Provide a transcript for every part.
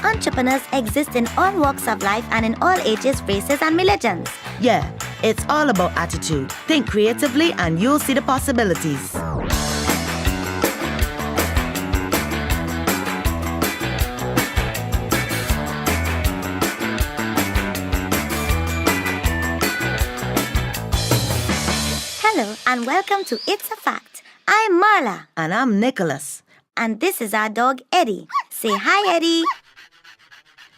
entrepreneurs exist in all walks of life and in all ages, races, and religions. Yeah, it's all about attitude. Think creatively and you'll see the possibilities. Hello and welcome to It's a Fact. I'm Marla. And I'm Nicholas. And this is our dog Eddie. Say hi, Eddie.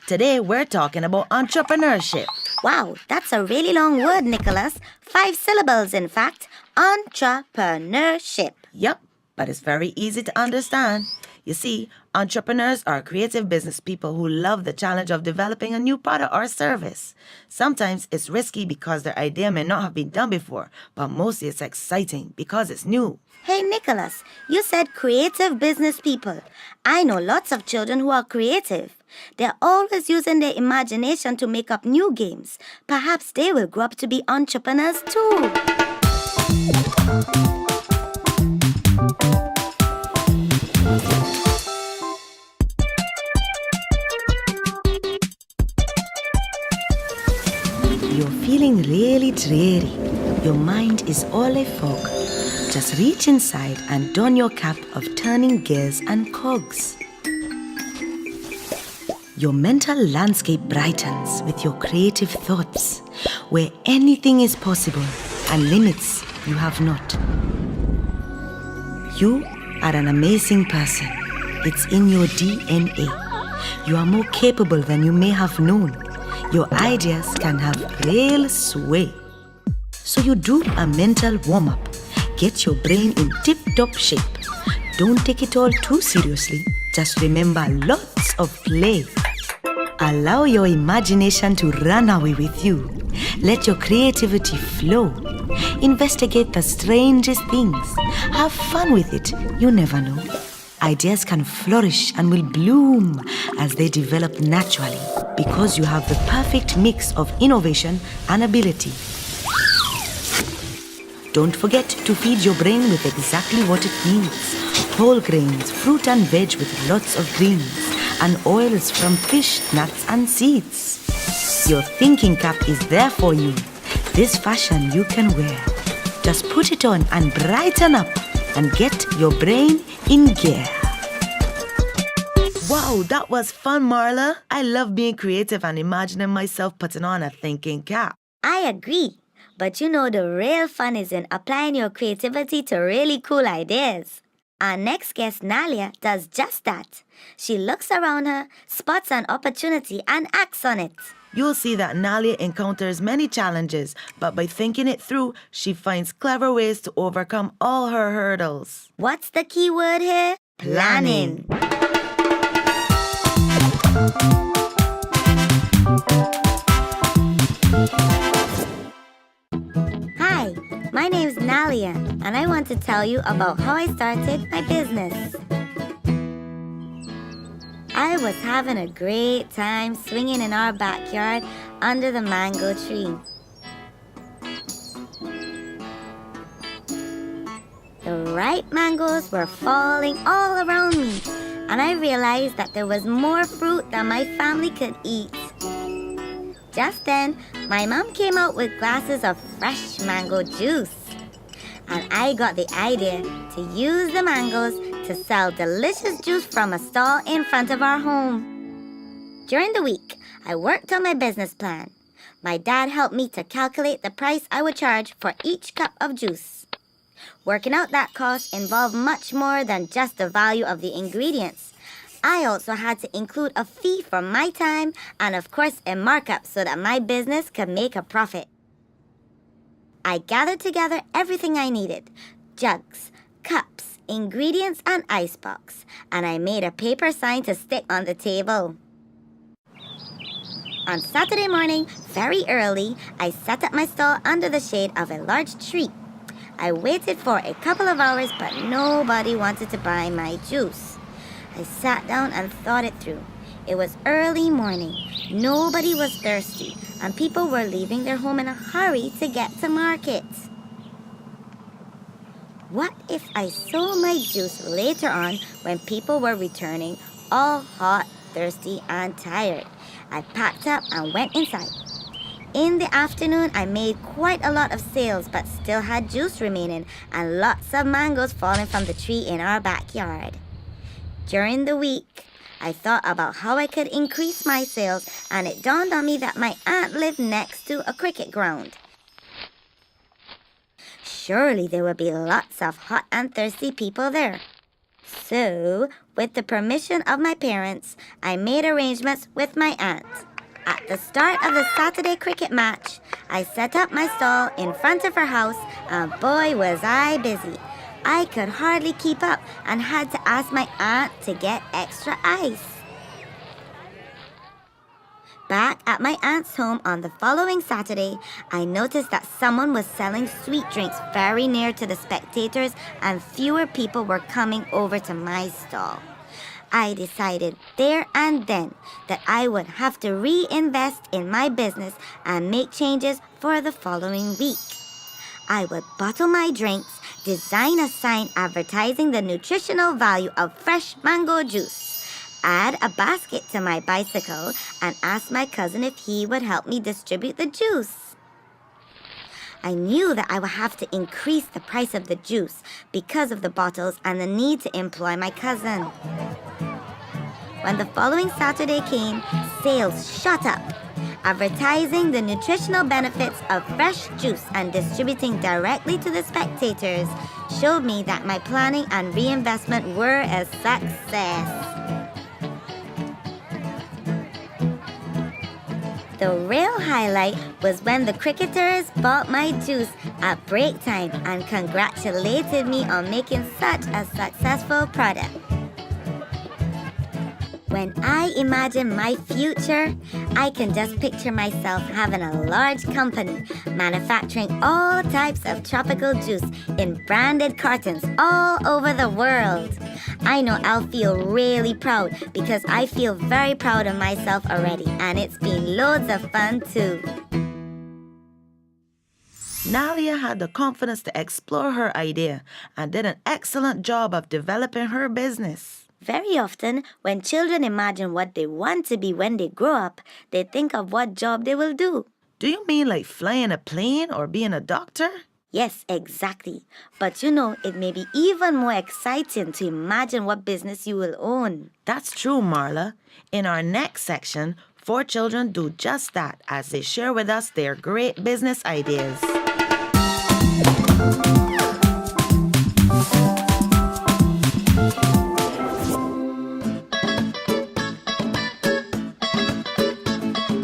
Today we're talking about entrepreneurship. Wow, that's a really long word, Nicholas. 5 syllables, in fact. Entrepreneurship. Yep, but it's very easy to understand. You see, entrepreneurs are creative business people who love the challenge of developing a new product or service. Sometimes it's risky because their idea may not have been done before, but mostly it's exciting because it's new. Hey, Nicholas, you said creative business people. I know lots of children who are creative. They're always using their imagination to make up new games. Perhaps they will grow up to be entrepreneurs too. You're feeling really dreary. Your mind is all a fog. Just reach inside and don your cap of turning gears and cogs. Your mental landscape brightens with your creative thoughts, where anything is possible and limits you have not. You are an amazing person. It's in your DNA. You are more capable than you may have known. Your ideas can have real sway. So you do a mental warm-up. Get your brain in tip-top shape. Don't take it all too seriously. Just remember lots of play. Allow your imagination to run away with you. Let your creativity flow. Investigate the strangest things. Have fun with it. You never know. Ideas can flourish and will bloom as they develop naturally because you have the perfect mix of innovation and ability. Don't forget to feed your brain with exactly what it needs. Whole grains, fruit and veg with lots of greens, and oils from fish, nuts and seeds. Your thinking cap is there for you. This fashion you can wear. Just put it on and brighten up and get your brain in gear. Wow, that was fun, Marla. I love being creative and imagining myself putting on a thinking cap. I agree. But you know the real fun is in applying your creativity to really cool ideas. Our next guest, Nalia, does just that. She looks around her, spots an opportunity, and acts on it. You'll see that Nalia encounters many challenges, but by thinking it through, she finds clever ways to overcome all her hurdles. What's the key word here? Planning. Hi, my name's Nalia, and I want to tell you about how I started my business. I was having a great time swinging in our backyard under the mango tree. The ripe mangoes were falling all around me, and I realized that there was more fruit than my family could eat. Just then, my mom came out with glasses of fresh mango juice. And I got the idea to use the mangoes to sell delicious juice from a stall in front of our home. During the week, I worked on my business plan. My dad helped me to calculate the price I would charge for each cup of juice. Working out that cost involved much more than just the value of the ingredients. I also had to include a fee for my time and of course a markup so that my business could make a profit. I gathered together everything I needed: jugs, cups, ingredients, and icebox, and I made a paper sign to stick on the table. On Saturday morning, very early, I sat at my stall under the shade of a large tree. I waited for a couple of hours, but nobody wanted to buy my juice. I sat down and thought it through. It was early morning. Nobody was thirsty, and people were leaving their home in a hurry to get to market. What if I sold my juice later on when people were returning, all hot thirsty and tired. I packed up and went inside. In the afternoon, I made quite a lot of sales but still had juice remaining and lots of mangoes falling from the tree in our backyard. During the week, I thought about how I could increase my sales, and it dawned on me that my aunt lived next to a cricket ground. Surely there would be lots of hot and thirsty people there. So, with the permission of my parents, I made arrangements with my aunt. At the start of the Saturday cricket match, I set up my stall in front of her house, and boy was I busy. I could hardly keep up and had to ask my aunt to get extra ice. Back at my aunt's home on the following Saturday, I noticed that someone was selling sweet drinks very near to the spectators and fewer people were coming over to my stall. I decided there and then that I would have to reinvest in my business and make changes for the following week. I would bottle my drinks, design a sign advertising the nutritional value of fresh mango juice, add a basket to my bicycle, and ask my cousin if he would help me distribute the juice. I knew that I would have to increase the price of the juice because of the bottles and the need to employ my cousin. When the following Saturday came, sales shot up. Advertising the nutritional benefits of fresh juice and distributing directly to the spectators showed me that my planning and reinvestment were a success. The real highlight was when the cricketers bought my juice at break time and congratulated me on making such a successful product. When I imagine my future, I can just picture myself having a large company manufacturing all types of tropical juice in branded cartons all over the world. I know I'll feel really proud because I feel very proud of myself already, and it's been loads of fun too. Nalia had the confidence to explore her idea and did an excellent job of developing her business. Very often, when children imagine what they want to be when they grow up, they think of what job they will do. Do you mean like flying a plane or being a doctor? Yes, exactly. But you know, it may be even more exciting to imagine what business you will own. That's true, Marla. In our next section, 4 children do just that as they share with us their great business ideas.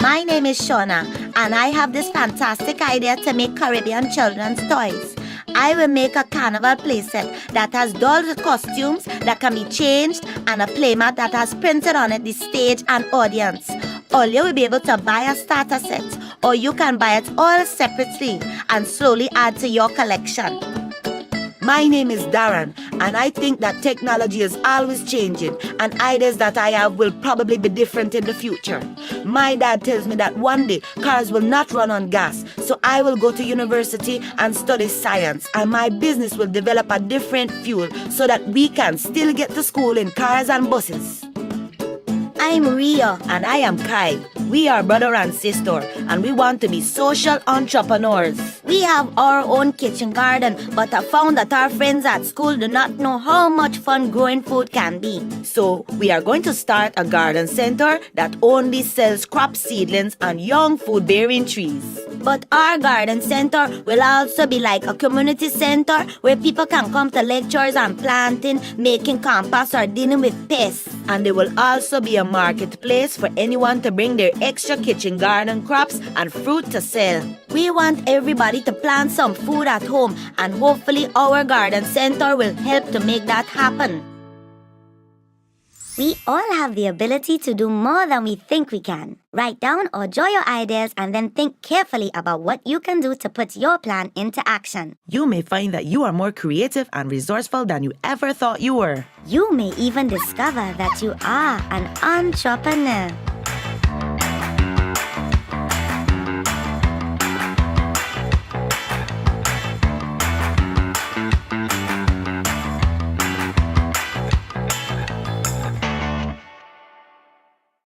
My name is Shauna, and I have this fantastic idea to make Caribbean children's toys. I will make a carnival playset that has doll costumes that can be changed and a playmat that has printed on it the stage and audience. All you will be able to buy a starter set, or you can buy it all separately and slowly add to your collection. My name is Darren, and I think that technology is always changing, and ideas that I have will probably be different in the future. My dad tells me that one day cars will not run on gas, so I will go to university and study science, and my business will develop a different fuel so that we can still get to school in cars and buses. I'm Ria. And I am Kai. We are brother and sister, and we want to be social entrepreneurs. We have our own kitchen garden, but I found that our friends at school do not know how much fun growing food can be. So we are going to start a garden center that only sells crop seedlings and young food-bearing trees. But our garden center will also be like a community center where people can come to lectures on planting, making compost, or dealing with pests. And there will also be a marketplace for anyone to bring their extra kitchen garden crops and fruit to sell. We want everybody to plant some food at home, and hopefully our garden center will help to make that happen. We all have the ability to do more than we think we can. Write down or draw your ideas and then think carefully about what you can do to put your plan into action. You may find that you are more creative and resourceful than you ever thought you were. You may even discover that you are an entrepreneur.